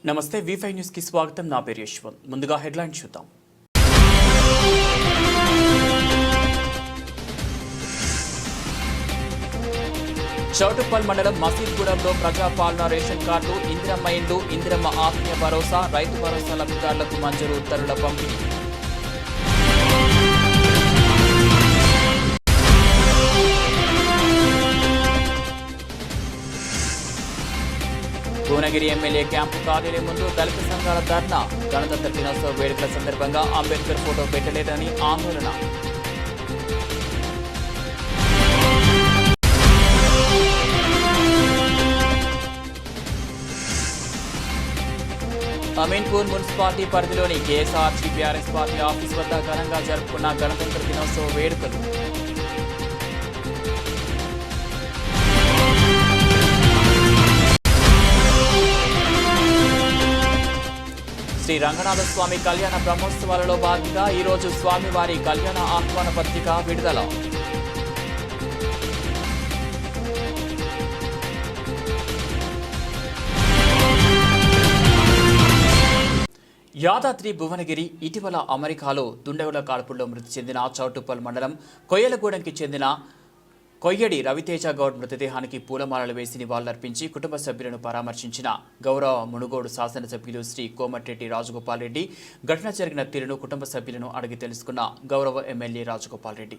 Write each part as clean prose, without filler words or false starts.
నమస్తే V5 news కి స్వాగతం. నా పేరు యశ్వంత్. ముందుగా హెడ్లైన్స్ చూద్దాం. చౌటుప్పల్ మండలం మసీద్గూడెంలో ప్రజాపాలన రేషన్ కార్డు, ఇందిరమ్మ ఇండ్లు, ఇందిరమ్మ ఆత్మీయ భరోసా, రైతు భరోసా లబ్ధిదారులకు మంజూరు ఉత్తర్వుల పంపిణీ. భువనగిరి ఎమ్మెల్యే క్యాంపు కార్యాలయం ముందు దళిత సంఘాల ధర్నా. గణతంత్ర దినోత్సవ వేడుకల సందర్భంగా అంబేద్కర్ ఫోటో పెట్టలేదని ఆందోళన. అమీన్పూర్ మున్సిపాలిటీ పరిధిలోని కేఎస్ఆర్సీ బీఆర్ఎస్ పార్టీ ఆఫీస్ వద్ద ఘనంగా జరుపుకున్న గణతంత్ర దినోత్సవ వేడుకలు. శ్రీ రంగనాథస్వామి కళ్యాణ బ్రహ్మోత్సవాలలో భాగంగా ఈరోజు స్వామివారి కళ్యాణ ఆహ్వాన పత్రిక విడుదల. యాదాద్రి భువనగిరి ఇటీవల అమెరికాలో దుండగుల కాల్పుల్లో మృతి చెందిన చౌటుప్పల్ మండలం కొయ్యలగూడెంకి చెందిన కొయ్యడి రవితేజ గౌడ్ మృతదేహానికి పూలమాలలు వేసి నివాళులర్పించి కుటుంబ సభ్యులను పరామర్శించిన గౌరవ మునుగోడు శాసనసభ్యులు శ్రీ కోమటిరెడ్డి రాజగోపాల్ రెడ్డి ఘటన జరిగిన తీరును కుటుంబ సభ్యులను అడిగి తెలుసుకున్న గౌరవ ఎమ్మెల్యే రాజగోపాల్ రెడ్డి.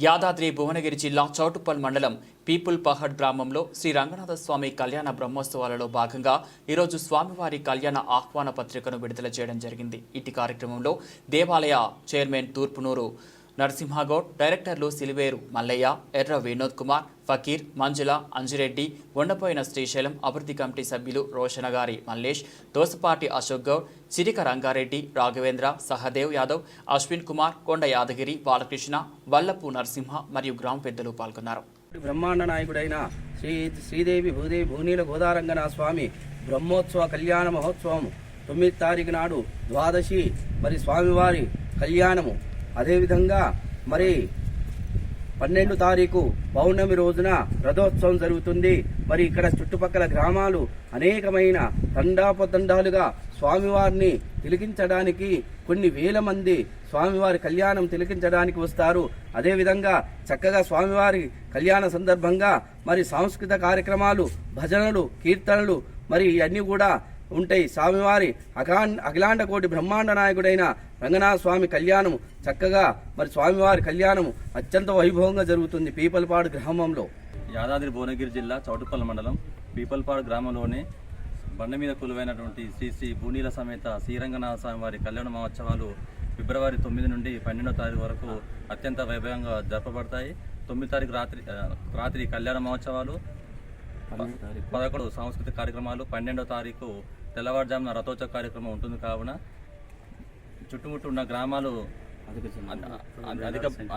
యాదాద్రి భువనగిరి జిల్లా చౌటుప్పల్ మండలం పీపుల్ పహడ్ గ్రామంలో శ్రీ రంగనాథస్వామి కళ్యాణ బ్రహ్మోత్సవాలలో భాగంగా ఈరోజు స్వామివారి కళ్యాణ ఆహ్వాన పత్రికను విడుదల చేయడం జరిగింది. ఇటు కార్యక్రమంలో దేవాలయ చైర్మన్ తూర్పునూరు నరసింహగౌడ్, డైరెక్టర్లు సిలివేరు మల్లయ్య, ఎర్ర వినోద్ కుమార్, ఫకీర్, మంజుల, అంజిరెడ్డి, వండపోయిన శ్రీశైలం, అభివృద్ధి కమిటీ సభ్యులు రోషనగారి మల్లేష్, దోసపాటి అశోక్ గౌడ్, చిరిక రంగారెడ్డి, రాఘవేంద్ర, సహదేవ్ యాదవ్, అశ్విన్ కుమార్, కొండ యాదగిరి, బాలకృష్ణ, వల్లపు నరసింహ మరియు గ్రామ పెద్దలు పాల్గొన్నారు. బ్రహ్మాండ నాయకుడైన శ్రీదేవి భూదేవి భూనీల గోదారంగన స్వామి బ్రహ్మోత్సవ కళ్యాణ మహోత్సవం 9వ తారీఖు నాడు ద్వాదశి మరి స్వామివారి కళ్యాణము. అదేవిధంగా మరి 12వ తారీఖు పౌర్ణమి రోజున రథోత్సవం జరుగుతుంది. మరి ఇక్కడ చుట్టుపక్కల గ్రామాలు అనేకమైన తండాపతండాలుగా స్వామివారిని తిలకించడానికి కొన్ని వేల మంది స్వామివారి కళ్యాణం తిలకించడానికి వస్తారు. అదేవిధంగా చక్కగా స్వామివారి కళ్యాణ సందర్భంగా మరి సాంస్కృతిక కార్యక్రమాలు, భజనలు, కీర్తనలు మరి ఇవన్నీ కూడా ఉంటాయి. స్వామివారి అఖిలాండ కోటి బ్రహ్మాండ నాయకుడైన రంగనాథ స్వామి కళ్యాణము చక్కగా మరి స్వామివారి కళ్యాణము అత్యంత వైభవంగా జరుగుతుంది పీపల్పాడు గ్రామంలో. యాదాద్రి భువనగిరి జిల్లా చౌటుప్పల్ మండలం పీపల్పాడు గ్రామంలోని బండ మీద కొలువైనటువంటి శ్రీ శ్రీ భూనీల సమేత శ్రీరంగనాథ స్వామి వారి కళ్యాణ మహోత్సవాలు ఫిబ్రవరి 9 నుండి 12వ తారీఖు వరకు అత్యంత వైభవంగా జరపబడతాయి. 9 తారీఖు రాత్రి కళ్యాణ మహోత్సవాలు, 11 సాంస్కృతిక కార్యక్రమాలు, 12వ తారీఖు తెల్లవారుజామున రథోత్సవ కార్యక్రమం ఉంటుంది. కావున చుట్టుముట్టు ఉన్న గ్రామాలు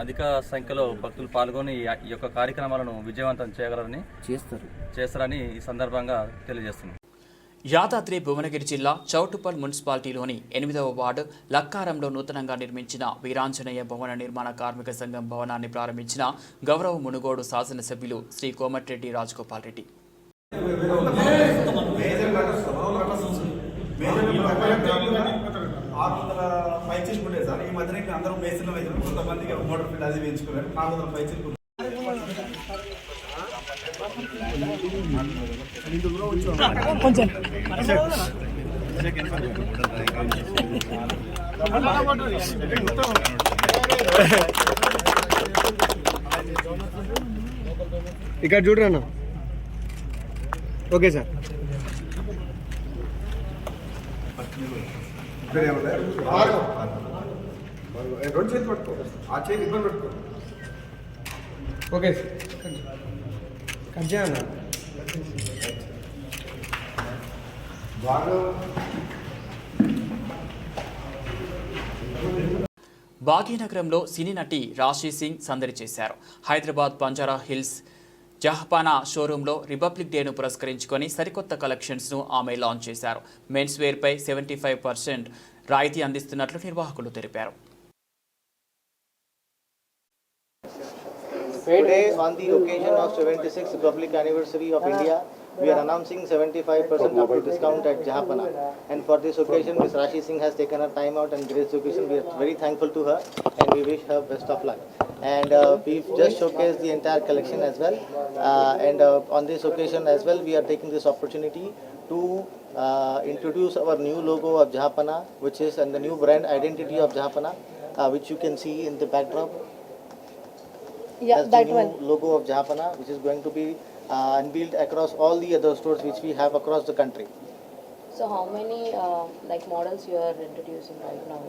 అధిక సంఖ్యలో భక్తులు పాల్గొని ఈ యొక్క కార్యక్రమాలను విజయవంతం చేస్తారని ఈ సందర్భంగా తెలియజేస్తున్నాం. యాదాద్రి భువనగిరి జిల్లా చౌటుప్పల్ మున్సిపాలిటీలోని 8వ వార్డు లక్కారంలో నూతనంగా నిర్మించిన వీరాంజనేయ భవన నిర్మాణ కార్మిక సంఘం భవనాన్ని ప్రారంభించిన గౌరవ మునుగోడు శాసనసభ్యులు శ్రీ కోమటిరెడ్డి రాజగోపాల్ రెడ్డి. సార్ ఈ మధ్యన అందరూ మేస్త్రీలు వేసారు, కొంతమందికి మోటార్ ఫీల్డ్ అది వేయించుకున్నారు. 400 పైచీలు ఇక్కడ చూడరా. Okay sir. రెండు చేతులు పట్టుకో, ఆ చేతి ఇబ్బంది పెట్టుకో. Okay sir. కట్ చేయన్నా. భాగ్యనగరంలో సినీ నటి రాశి సింగ్ సందడి చేశారు. హైదరాబాద్ బంజారా హిల్స్ జహపానా షోరూంలో రిపబ్లిక్ డేను పురస్కరించుకొని సరికొత్త కలెక్షన్స్ను ఆమె లాంచ్ చేశారు. మెన్స్ వేర్పై 75% రాయితీ అందిస్తున్నట్లు నిర్వాహకులు తెలిపారు. Today, on the occasion of 76th Republic Anniversary of India, we are announcing 75% up to discount at Jahapana. And for this occasion, Ms. Rashi Singh has taken her time out and graced the occasion. We are very thankful to her and we wish her best of luck. And we've just showcased the entire collection as well. And on this occasion as well, we are taking this opportunity to introduce our new logo of Jahapana, which is and the new brand identity of Jahapana, which you can see in the backdrop. Yeah, That's that the new one. logo of Jahapana, which is going to be unveiled across all the other stores which we have across the country. So how many like models you are introducing right now?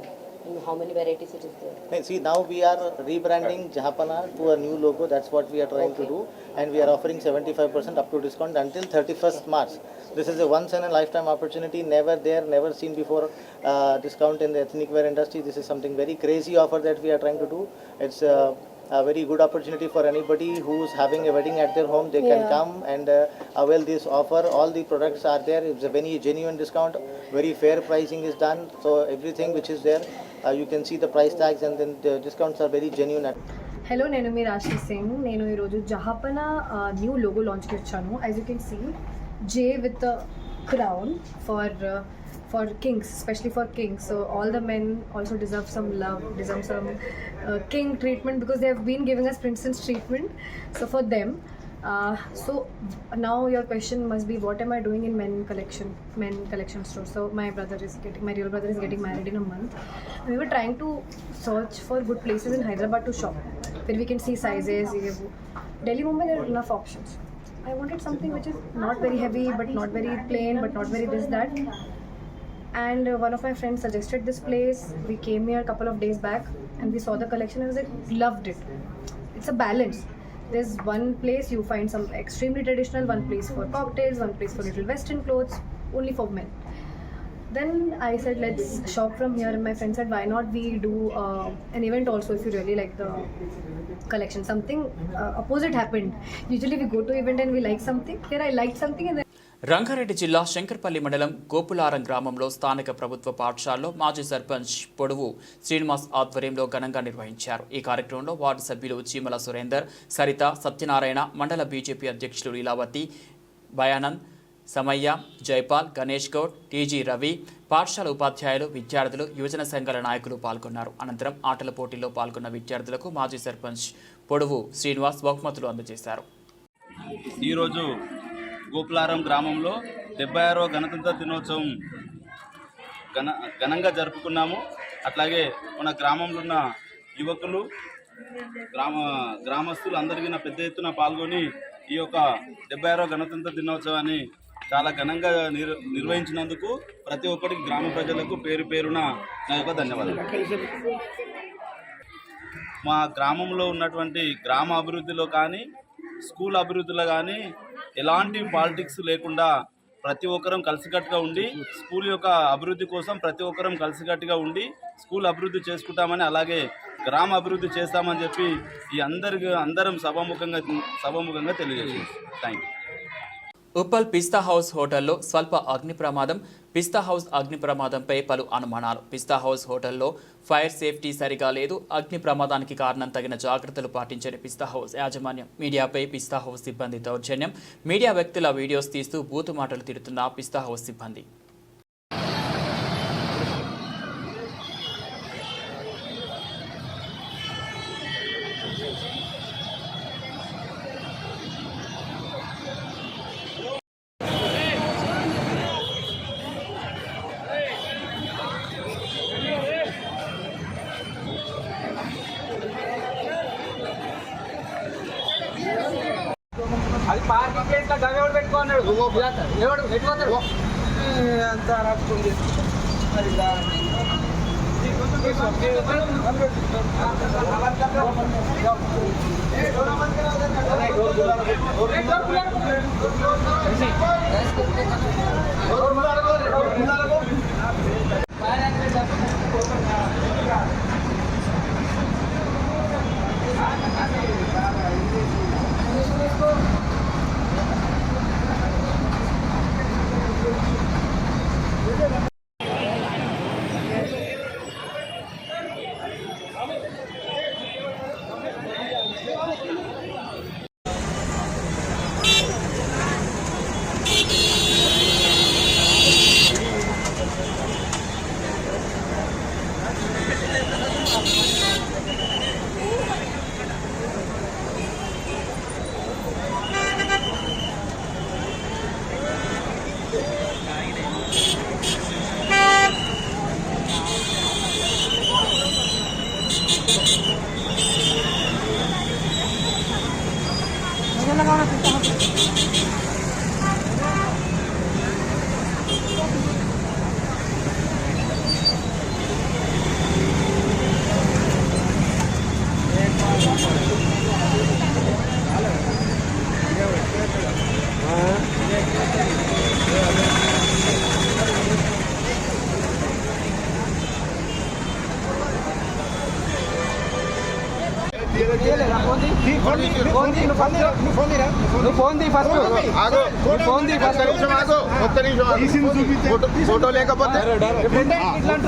And how many varieties it is there? See, now we are rebranding Jahapana to a new logo. That's what we are trying to do, and we are offering 75% up to discount until 31st March. This is a once in a lifetime opportunity, never there, never seen before. Discount in the ethnic wear industry. This is something very crazy offer that we are trying to do. It's a very good opportunity for anybody who's having a wedding at their home. They can come and avail this offer. All the products are there. It's a very genuine discount. Very fair pricing is done. So everything which is there, you can see the price tags and then the discounts are very genuine. Hello, నేను మీ రాశి సింగ్. నేను ఈరోజు జహాపనా new logo లాంచ్కి వచ్చాను. As you can see, J with crown for kings, especially for kings. So all the men also deserve some love, deserve some king treatment because they have been giving us princess treatment. So for them, so now your question must be, what am I doing in men collection store? So my real brother is getting married in a month. We were trying to search for good places in Hyderabad to shop, where we can see sizes. Delhi, Mumbai, there are enough options. I wanted something which is not very heavy, but not very plain, but not very this, that. And one of my friends suggested this place. We came here a couple of days back and we saw the collection and I was like, loved it. It's a balance. There's one place you find some extremely traditional, one place for cocktails, one place for little western clothes, only for men. Then I said, let's shop from here, and my friend said, why not we do an event also if you really like the collection. Something opposite happened. Usually we go to event and we like something. Here I liked something and then Rangareddy జిల్లా శంకర్పల్లి మండలం గోపులారం గ్రామంలో స్థానిక ప్రభుత్వ పాఠశాలలో మాజీ సర్పంచ్ పొడువు శ్రీనివాస్ ఆధ్వర్యంలో ఘనంగా నిర్వహించారు. ఈ కార్యక్రమంలో వార్డు సభ్యులు చీమల సురేందర్, సరిత, సత్యనారాయణ, మండల బీజేపీ అధ్యక్షులు లీలావతి, భయానంద్, సమయ్య, జైపాల్, గణేష్ గౌడ్, టీజీ రవి, పాఠశాల ఉపాధ్యాయులు, విద్యార్థులు, యువజన సంఘాల నాయకులు పాల్గొన్నారు. అనంతరం ఆటల పోటీల్లో పాల్గొన్న విద్యార్థులకు మాజీ సర్పంచ్ పొడువు శ్రీనివాస్ బహుమతులు అందజేశారు. ఈరోజు గోపులారం గ్రామంలో 76వ గణతంత్ర దినోత్సవం ఘనంగా జరుపుకున్నాము. అట్లాగే మన గ్రామంలో ఉన్న యువకులు, గ్రామస్తులు అందరికీ పెద్ద ఎత్తున పాల్గొని ఈ యొక్క 76వ గణతంత్ర దినోత్సవాన్ని చాలా ఘనంగా నిర్వహించినందుకు ప్రతి ఒక్కరికి గ్రామ ప్రజలకు పేరు పేరున నా యొక్క ధన్యవాదాలు. మా గ్రామంలో ఉన్నటువంటి గ్రామ అభివృద్ధిలో కానీ స్కూల్ అభివృద్ధిలో కానీ ఎలాంటి పాలిటిక్స్ లేకుండా ప్రతి ఒక్కరం కలిసికట్టుగా ఉండి స్కూల్ యొక్క అభివృద్ధి కోసం ప్రతి ఒక్కరం కలిసికట్టుగా ఉండి స్కూల్ అభివృద్ధి చేసుకుంటామని, అలాగే గ్రామ అభివృద్ధి చేస్తామని చెప్పి ఈ అందరం సభాముఖంగా తెలియజేస్తాం. Thank you. Uppal pista house హోటల్లో స్వల్ప అగ్ని ప్రమాదం. పిస్తా హౌస్ అగ్ని ప్రమాదంపై పలు అనుమానాలు. పిస్తా హౌస్ హోటల్లో ఫైర్ సేఫ్టీ సరిగా లేదు. అగ్ని ప్రమాదానికి కారణం తగిన జాగ్రత్తలు పాటించని పిస్తా హౌస్ యాజమాన్యం. మీడియాపై పిస్తా హౌస్ సిబ్బంది దౌర్జన్యం. మీడియా వ్యక్తుల వీడియోస్ తీస్తూ బూతు మాటలు తిడుతున్న పిస్తా హౌస్ సిబ్బంది. అది పార్కింగ్ ప్లేస్ లో గవేవాడు పెట్టుకున్నాడు. ఎవడు పెట్టుకోతాడు అంతా రాసుకుంది. మరి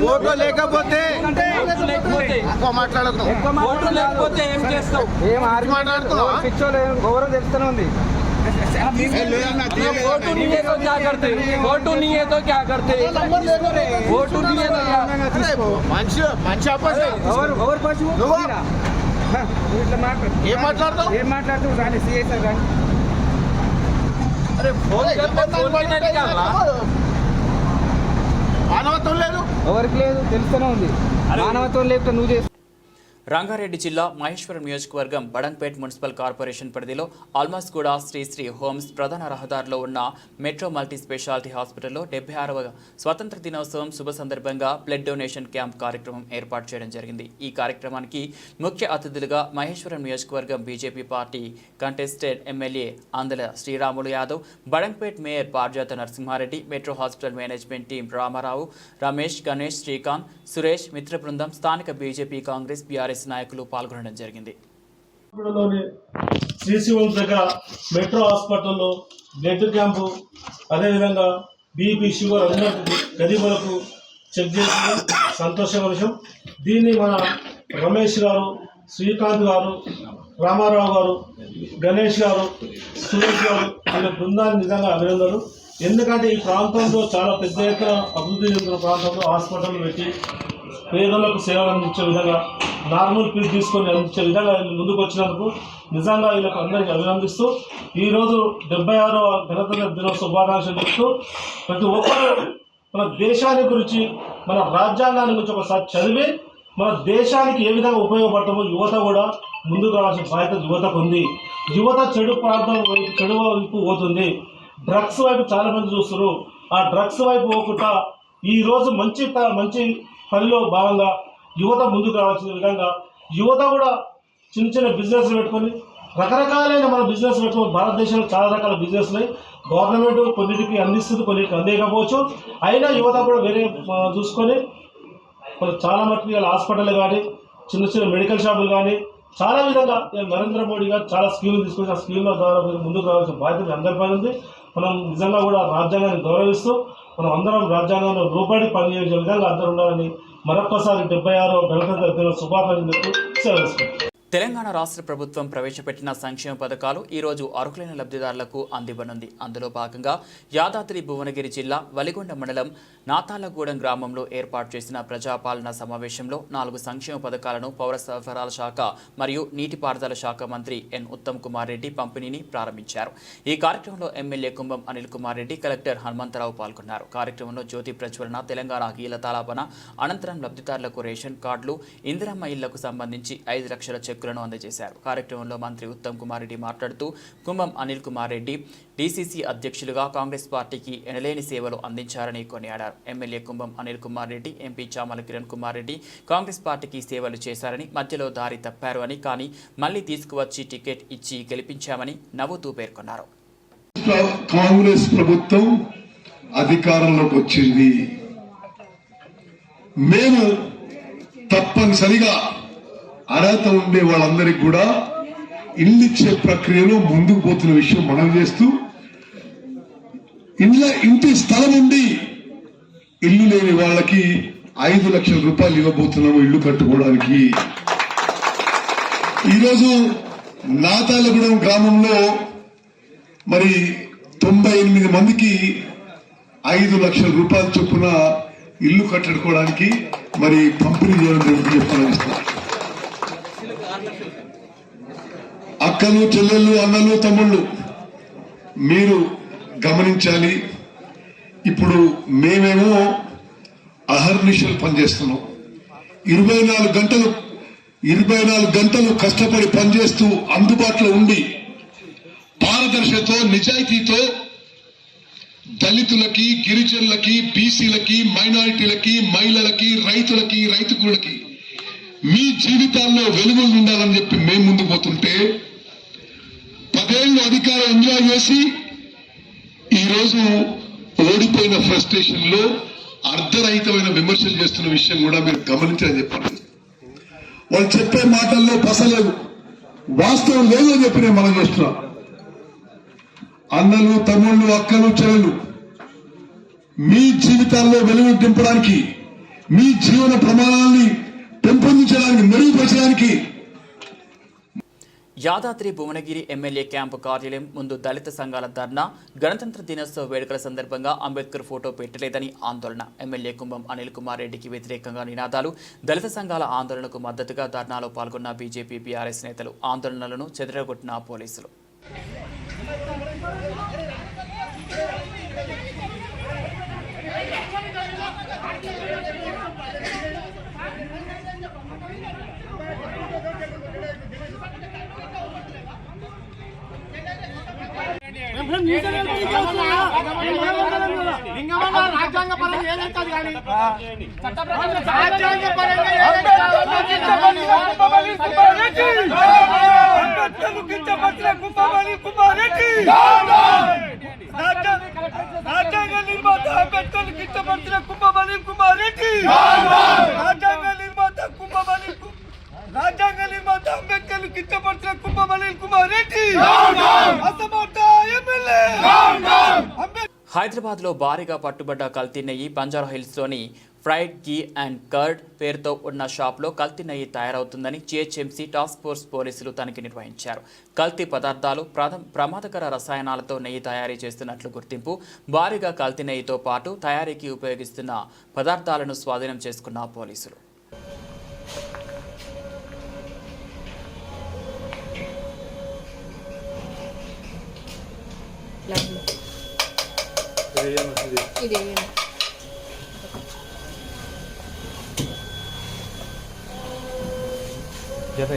ఫోటో లేకపోతే మాట్లాడకు. ఏం చేస్తావు? ఏం మాట్లాడుతున్నావు? గౌరవం తెలుస్తూనే ఉంది. फोटो नहीं है तो क्या करते? फोटो नहीं है तो क्या करते? फोटो नहीं है तो क्या? ఏం మాట్లాడుతావు? కానీ సిఐ సార్ కానీ అరే మానవత్వం లేదు, ఎవరికి లేదు, తెలుస్తూనే ఉంది. మానవత్వం లేకపోతే నువ్వు చేస్తావు. రంగారెడ్డి జిల్లా మహేశ్వరం నియోజకవర్గం బడంగ్పేట్ మున్సిపల్ కార్పొరేషన్ పరిధిలో ఆల్మాస్గూడ శ్రీ హోమ్స్ ప్రధాన రహదారిలో ఉన్న మెట్రో మల్టీ స్పెషాలిటీ హాస్పిటల్లో 76వ స్వాతంత్ర దినోత్సవం శుభ సందర్భంగా బ్లడ్ డొనేషన్ క్యాంప్ కార్యక్రమం ఏర్పాటు చేయడం జరిగింది. ఈ కార్యక్రమానికి ముఖ్య అతిథులుగా మహేశ్వరం నియోజకవర్గం BJP party contested MLA Andala Sriramulu Yadav, Badangpet mayor Parijatha Narasimha Reddy, metro hospital management team Rama Rao, Ramesh, Ganesh, Srikanth, Suresh, మిత్ర బృందం, స్థానిక బీజేపీ, కాంగ్రెస్, బీఆర్ఎస్ నాయకులు పాల్గొనడం జరిగింది. శ్రీశివం దగ్గర మెట్రో హాస్పిటల్లో బ్లడ్ క్యాంపు, అదేవిధంగా బీపీ, షుగర్ అందరికీ గరీబులకు చెక్ చేసిన సంతోషం విషయం. దీన్ని మన రమేష్ గారు, శ్రీకాంత్ గారు, రామారావు గారు, గణేష్ గారు, సురేష్ గారు వీళ్ళ బృందాన్ని నిజంగా అభినందనలు. ఎందుకంటే ఈ ప్రాంతంలో చాలా పెద్ద ఎత్తున అభివృద్ధి చెందిన ప్రాంతంలో హాస్పిటల్ పెట్టి పేదలకు సేవలు అందించే విధంగా, నార్మల్ ఫీజు తీసుకొని అందించే విధంగా ముందుకు వచ్చినందుకు నిజంగా వీళ్ళకి అందరికీ అభినందిస్తూ ఈరోజు 76వ గణతంత్ర దినోత్సవ శుభాకాంక్షలు చెప్తూ ప్రతి ఒక్కరూ మన దేశాన్ని గురించి, మన రాజ్యాంగాన్ని గురించి ఒకసారి చదివి మన దేశానికి ఏ విధంగా ఉపయోగపడతామో యువత కూడా ముందుకు రావాల్సిన బాధ్యత యువతకు ఉంది. యువత చెడు ప్రాంతం వైపు చెడు వైపు పోతుంది. డ్రగ్స్ వైపు చాలా మంది చూస్తారు. ఆ డ్రగ్స్ వైపు పోకుండా ఈరోజు మంచి పనిలో భాగంగా యువత ముందుకు రావాల్సిన విధంగా యువత కూడా చిన్న చిన్న బిజినెస్లు పెట్టుకొని రకరకాలైన మన బిజినెస్ పెట్టుకొని భారతదేశంలో చాలా రకాల బిజినెస్ ఉన్నాయి. గవర్నమెంట్ కొన్నిటికి అందిస్తుంది, కొన్నిటికి అందేయకపోవచ్చు. అయినా యువత కూడా వేరే చూసుకొని చాలా మట్టుకు ఇలా హాస్పిటల్ కానీ చిన్న చిన్న మెడికల్ షాపులు కానీ చాలా విధంగా నరేంద్ర మోడీ గారు చాలా స్కీములు తీసుకొచ్చి ఆ స్కీమ్ల ద్వారా ముందుకు రావాల్సిన బాధ్యత అందరిపై ఉంది. మనం నిజంగా కూడా రాజ్యాంగాన్ని గౌరవిస్తూ మనం అందరం రాజ్యాంగంలో లోబడి పనిచేసే విధంగా అందరూ ఉండాలని మరొక్కసారి 76వ గణతంత్ర దిన శుభాకాంక్షలు సెలవుస్తున్నాం. తెలంగాణ రాష్ట్ర ప్రభుత్వం ప్రవేశపెట్టిన సంక్షేమ పథకాలు ఈరోజు అర్హులైన లబ్ధిదారులకు అందివ్వనుంది. అందులో భాగంగా యాదాద్రి భువనగిరి జిల్లా వలిగొండ మండలం నాతాలగూడెం గ్రామంలో ఏర్పాటు చేసిన ప్రజాపాలన సమావేశంలో 4 సంక్షేమ పథకాలను పౌర సరఫరాల శాఖ మరియు నీటిపారుదల శాఖ మంత్రి ఎన్ ఉత్తమ్ కుమార్ రెడ్డి పంపిణీని ప్రారంభించారు. ఈ కార్యక్రమంలో ఎమ్మెల్యే కుంభం అనిల్ కుమార్ రెడ్డి, కలెక్టర్ హనుమంతరావు పాల్గొన్నారు. కార్యక్రమంలో జ్యోతి ప్రజ్వలన, తెలంగాణ కీలతాలాపన అనంతరం లబ్ధిదారులకు రేషన్ కార్డులు, ఇందిరమ్మ ఇళ్లకు సంబంధించి 5 లక్షల చెక్కులను అందజేశారు. కార్యక్రమంలో మంత్రి ఉత్తమ్ కుమార్ రెడ్డి మాట్లాడుతూ కుంభం అనిల్ కుమార్ రెడ్డి డీసీసీ అధ్యక్షులుగా కాంగ్రెస్ పార్టీకి ఎనలేని సేవలు అందించారని కొనియాడారు. ఎమ్మెల్యే కుంభం అనిల్ కుమార్ రెడ్డి, ఎంపీ చామల కిరణ్ కుమార్ రెడ్డి కాంగ్రెస్ పార్టీకి సేవలు చేశారని, మధ్యలో దారి తప్పారు అని, కానీ మళ్లీ తీసుకువచ్చి టికెట్ ఇచ్చి గెలిపించామని నవ్వుతూ పేర్కొన్నారు. కాంగ్రెస్ ప్రభుత్వం అధికారంలోకి వచ్చింది. మేము తప్పనిసరిగా అర్హత ఉండే వాళ్ళందరికీ కూడా ఇల్లు ఇచ్చే ప్రక్రియలో ముందుకు పోతున్న విషయం మనం చేస్తూ ఇంటి స్థలం ఉండి ఇల్లు లేని వాళ్ళకి 5 లక్షల రూపాయలు ఇవ్వబోతున్నాము ఇల్లు కట్టుకోవడానికి. ఈరోజు నాతాలగూడెం గ్రామంలో మరి 98 మందికి 5 లక్షల రూపాయల చొప్పున ఇల్లు కట్టుకోవడానికి మరి పంపిణీ చేయడం జరుగుతుంది చెప్పాలని అక్కలు, చెల్లెళ్ళు, అన్నలు, తమ్ముళ్ళు మీరు గమనించాలి. ఇప్పుడు మేమేమో అహర్నిశలు పనిచేస్తున్నాం. 24 గంటలు కష్టపడి పనిచేస్తూ అందుబాటులో ఉండి పారదర్శకతో, నిజాయితీతో దళితులకి, గిరిజనులకి, బీసీలకి, మైనారిటీలకి, మహిళలకి, రైతులకి, రైతుకులకి మీ జీవితాల్లో వెలుగులు ఉండాలని చెప్పి మేము ముందు పోతుంటే 10 ఏళ్ళు అధికారం ఎంజాయ్ చేసి ఈరోజు ఓడిపోయిన ఫ్రస్ట్రేషన్ లో అర్ధరహితమైన విమర్శలు చేస్తున్న విషయం కూడా మీరు గమనించాలని చెప్పాలి. వాళ్ళు చెప్పే మాటల్లో పసలేదు, వాస్తవం లేదు అని చెప్పి నేను మనం చేస్తున్నా. అన్నలు, తమ్ముళ్ళు, అక్కలు, చెల్లెలు మీ జీవితాల్లో వెలుగు దింపడానికి, మీ జీవన ప్రమాణాలని పెంపొందించడానికి, మెరుగుపరచడానికి యాదాద్రి భువనగిరి ఎమ్మెల్యే క్యాంపు కార్యాలయం ముందు దళిత సంఘాల ధర్నా. గణతంత్ర దినోత్సవ వేడుకల సందర్భంగా అంబేద్కర్ ఫోటో పెట్టలేదని ఆందోళన. ఎమ్మెల్యే కుంభం అనిల్ కుమార్ రెడ్డికి వ్యతిరేకంగా నినాదాలు. దళిత సంఘాల ఆందోళనకు మద్దతుగా ధర్నాలో పాల్గొన్న బీజేపీ, బీఆర్ఎస్ నేతలు. ఆందోళనలను చెదరగొట్టిన పోలీసులు. రాజ్యాంగ పరంగా ఏదైతే కానీ రాజ్యాంగ నిర్మాత అంబేద్కర్ కించపరిచిన కుంభం అనిల్ కుమార్ రెడ్డి, రాజ్యాంగ నిర్మాత అంబేద్కర్ కించపరిచిన కుంభం అనిల్ కుమార్ రెడ్డి అసమర్థ ఎమ్మెల్యే. హైదరాబాద్లో భారీగా పట్టుబడ్డ కల్తీ నెయ్యి. బంజారాహిల్స్లోని ఫ్రైడ్ గీ అండ్ కర్డ్ పేరుతో ఉన్న షాప్లో కల్తీ నెయ్యి తయారవుతుందని జీహెచ్ఎంసీ టాస్క్ ఫోర్స్ పోలీసులు తనిఖీ నిర్వహించారు. కల్తీ పదార్థాలు, ప్రమాదకర రసాయనాలతో నెయ్యి తయారీ చేస్తున్నట్లు గుర్తింపు. భారీగా కల్తీ నెయ్యితో పాటు తయారీకి ఉపయోగిస్తున్న పదార్థాలను స్వాధీనం చేసుకున్న పోలీసులు.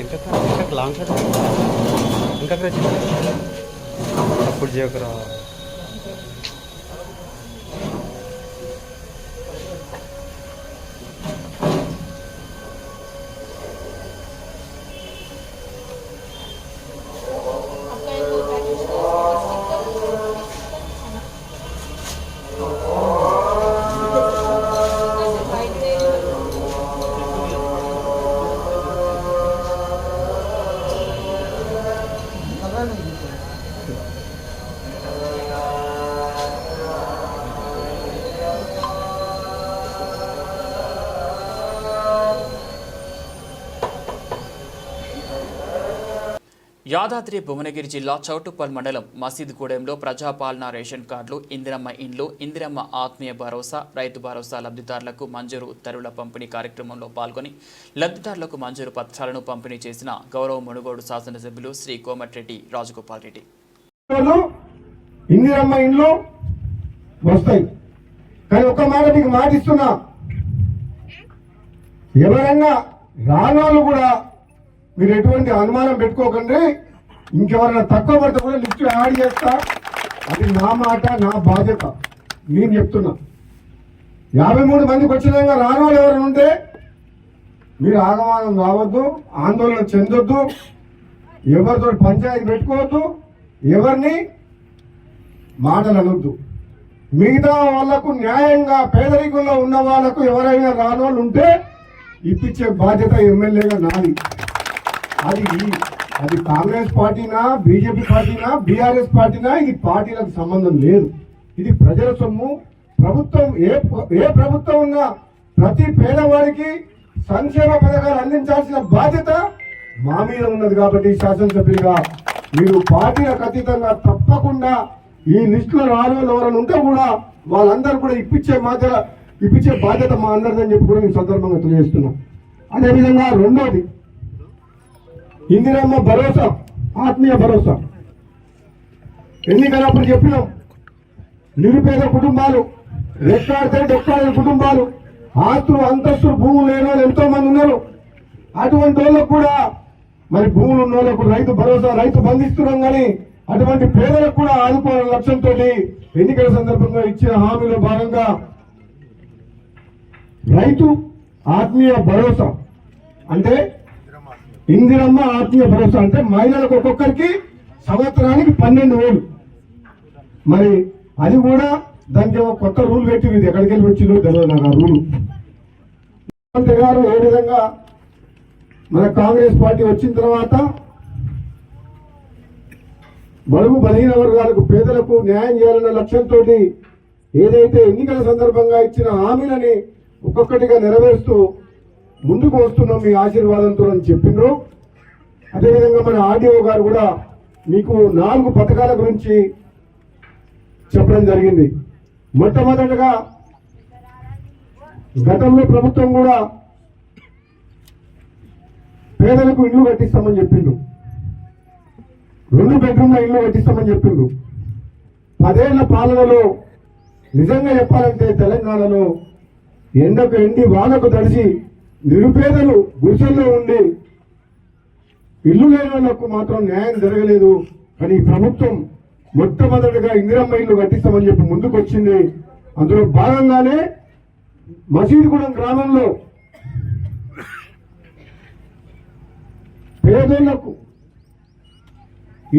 ఇంకా లాంగ్ ఇంకా సపోర్ట్ చేయకరా. యాదాద్రి భువనగిరి జిల్లా చౌటుప్పల్ మండలం మసీద్గూడెంలో ప్రజాపాలన రేషన్ కార్డులు, ఇందిరమ్మ ఇండ్లు, ఇందిరమ్మ ఆత్మీయ భరోసా, రైతు భరోసా లబ్ధిదారులకు మంజూరు ఉత్తర్వుల పంపిణీ కార్యక్రమంలో పాల్గొని లబ్ధిదారులకు మంజూరు పత్రాలను పంపిణీ చేసిన గౌరవ మునుగోడు శాసనసభ్యులు శ్రీ కోమటిరెడ్డి రాజగోపాల్ రెడ్డి. ఇందిరమ్మ ఇండ్లు వస్తాయి, కానీ ఒక్క మాట మీకు మాటిస్తున్నా, ఎవరైనా రానోళ్ళు కూడా మీరు ఎటువంటి అనుమానం పెట్టుకోకండి. ఇంకెవరైనా తక్కువ పడితే కూడా లిస్ట్ యాడ్ చేస్తా. అది నా మాట, నా బాధ్యత. నేను చెప్తున్నా, 53 మందికి వచ్చినాక రానోళ్ళు ఎవరైనా ఉంటే మీరు ఆగమానం రావద్దు, ఆందోళన చెందొద్దు, ఎవరితో పంచాయతీ పెట్టుకోవద్దు, ఎవరిని మాటలు అనొద్దు. మిగతా వాళ్లకు న్యాయంగా పేదరికంలో ఉన్న వాళ్లకు ఎవరైనా రానోళ్ళు ఉంటే ఇప్పించే బాధ్యత ఎమ్మెల్యేగా నాది. అది కాంగ్రెస్ పార్టీనా, బీజేపీ పార్టీనా, బీఆర్ఎస్ పార్టీనా, ఇది పార్టీలకు సంబంధం లేదు. ఇది ప్రజల సొమ్ము. ప్రభుత్వం ఏ ప్రభుత్వం ఉన్నా ప్రతి పేదవాడికి సంక్షేమ పథకాలు అందించాల్సిన బాధ్యత మా మీద ఉన్నది. కాబట్టి శాసనసభ్యులుగా మీరు పార్టీలకు అతీతంగా తప్పకుండా ఈ లిస్టులో రానోళ్ళు ఎవరైనా ఉంటే కూడా వాళ్ళందరూ కూడా ఇప్పించే బాధ్యత మా అందరిదని చెప్పి కూడా నేను సందర్భంగా తెలియజేస్తున్నాం. అదేవిధంగా రెండోది ఇందిరమ్మ భరోసా, ఆత్మీయ భరోసా. ఎన్నికలప్పుడు చెప్పినాం, నిరుపేద కుటుంబాలు, రెక్కాడితే డొక్కాడిన కుటుంబాలు, ఆస్తులు అంతస్తులు భూములు లేని వాళ్ళు ఎంతో మంది ఉన్నారు. అటువంటి వాళ్ళకు కూడా మరి భూములు ఉన్న వాళ్ళకు రైతు భరోసా, రైతు బంధిస్తున్నాం. కానీ అటువంటి పేదలకు కూడా ఆదుకోవాలనే లక్ష్యంతో ఎన్నికల సందర్భంగా ఇచ్చిన హామీలో భాగంగా రైతు ఆత్మీయ భరోసా అంటే ఇందిరమ్మ ఆత్మీయ భరోసా అంటే మహిళలకు ఒక్కొక్కరికి సంవత్సరానికి 12,000. మరి అది కూడా దానికి కొత్త రూల్ పెట్టి ఇది ఎక్కడికి వెళ్ళి వచ్చిందో తెలియదు నాకు ఆ రూలు. ముఖ్యమంత్రి గారు ఏ విధంగా మన కాంగ్రెస్ పార్టీ వచ్చిన తర్వాత బడుగు బలహీన వర్గాలకు, పేదలకు న్యాయం చేయాలన్న లక్ష్యంతో ఏదైతే ఎన్నికల సందర్భంగా ఇచ్చిన హామీలని ఒక్కొక్కటిగా నెరవేరుస్తూ ముందుకు వస్తున్నాం మీ ఆశీర్వాదంతో అని చెప్పిండ్రు. అదేవిధంగా మన ఆర్డీఓ గారు కూడా మీకు 4 పథకాల గురించి చెప్పడం జరిగింది. మొట్టమొదటిగా గతంలో ప్రభుత్వం కూడా పేదలకు ఇల్లు కట్టిస్తామని చెప్పిండ్రు, 2 బెడ్రూమ్ల ఇల్లు కట్టిస్తామని చెప్పిండ్రు. 10 ఏళ్ల పాలనలో నిజంగా చెప్పాలంటే తెలంగాణలో ఎండకు ఎండి వానకు తడిసి నిరుపేదలు గుడిసెల్లో ఉండి ఇల్లు లేని వాళ్లకు మాత్రం న్యాయం జరగలేదు. కానీ ఈ ప్రభుత్వం మొట్టమొదటిగా ఇందిరమ్మ ఇల్లు కట్టిస్తామని చెప్పి ముందుకు వచ్చింది. అందులో భాగంగానే మసీదుగూడెం గ్రామంలో పేదోళ్లకు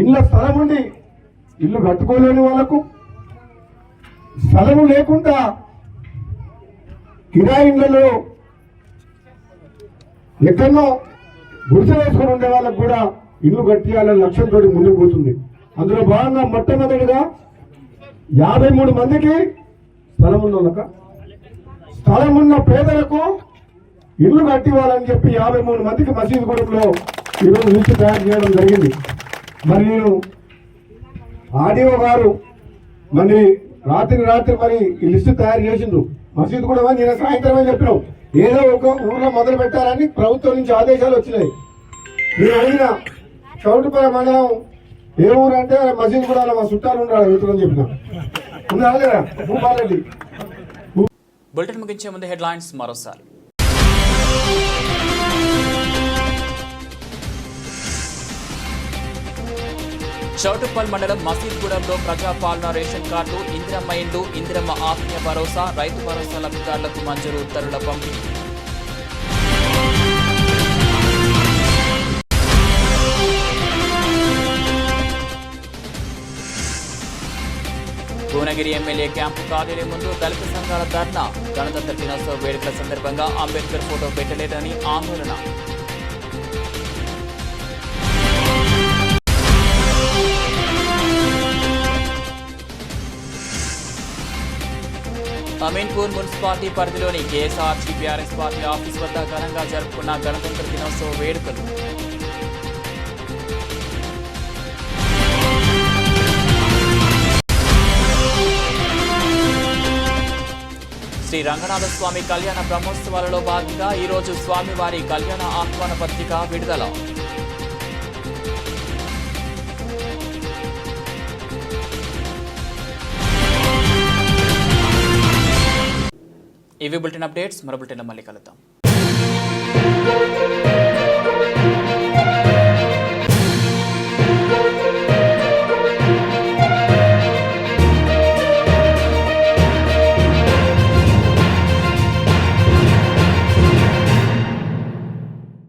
ఇళ్ల స్థలం ఉండి ఇల్లు కట్టుకోలేని వాళ్లకు, స్థలము లేకుండా కిరాయి ఇళ్లలో ఎక్కడో గుడిసె వేసుకొని ఉండే వాళ్ళకు కూడా ఇల్లు కట్టియాలనే లక్ష్యంతో ముందుకు పోతుంది. అందులో భాగంగా మొట్టమొదటిగా 53 మందికి స్థలం ఉన్న పేదలకు ఇల్లు కట్టివ్వాలని చెప్పి 53 మందికి మసీదుగూడెంలో ఈరోజు లిస్టు తయారు చేయడం జరిగింది. మరి నేను ఆర్డీఓ గారు మరి రాత్రి మరి ఈ లిస్టు తయారు చేసిండ్రు. మసీదుగూడెం నేను సాయంత్రమే చెప్పినాం, ఏదో ఒక ఊర్లో మొదలు పెట్టాలని ప్రభుత్వం నుంచి ఆదేశాలు వచ్చినాయి. నేను అడిగిన చౌటుపల్లి మండలం ఏ ఊరు అంటే మసీదుగూడెంలో మా చుట్టాలు ఉండాలి వెతులని చెప్పిన. ఉన్నారా లేదా? భూపాలరెడ్డి. బులెటిన్ ముగించే ముందు హెడ్లైన్స్ మరోసారి. చౌటుప్పల్ మండలం మసీద్గూడెంలో ప్రజాపాలన రేషన్ కార్డు, ఇందిరమ్మ ఇండ్లు, ఇందిరమ్మ ఆత్మీయ భరోసా, రైతు భరోసా లబ్ధిదారులకు మంజూరు ఉత్తర్వుల పంపిణీ. భువనగిరి ఎమ్మెల్యే క్యాంపు కార్యాలయం ముందు దళిత సంఘాల ధర్నా. గణతంత్ర దినోత్సవ వేడుకల సందర్భంగా అంబేద్కర్ ఫోటో పెట్టలేదని ఆందోళన. అమీన్పూర్ మున్సిపాలిటీ పరిధిలోని కేఎస్ఆర్జీ బీఆర్ఎస్ పార్టీ ఆఫీస్ వద్ద ఘనంగా జరుపుకున్న గణతంత్ర దినోత్సవ వేడుకలు. శ్రీ రంగనాథ స్వామి కళ్యాణ బ్రహ్మోత్సవాలలో భాగంగా ఈరోజు స్వామివారి కళ్యాణ ఆహ్వాన పత్రిక విడుదల. ఇవి బులెటిన్ అప్డేట్స్. మరో బులెటిన్లో మళ్ళీ కలుద్దాం.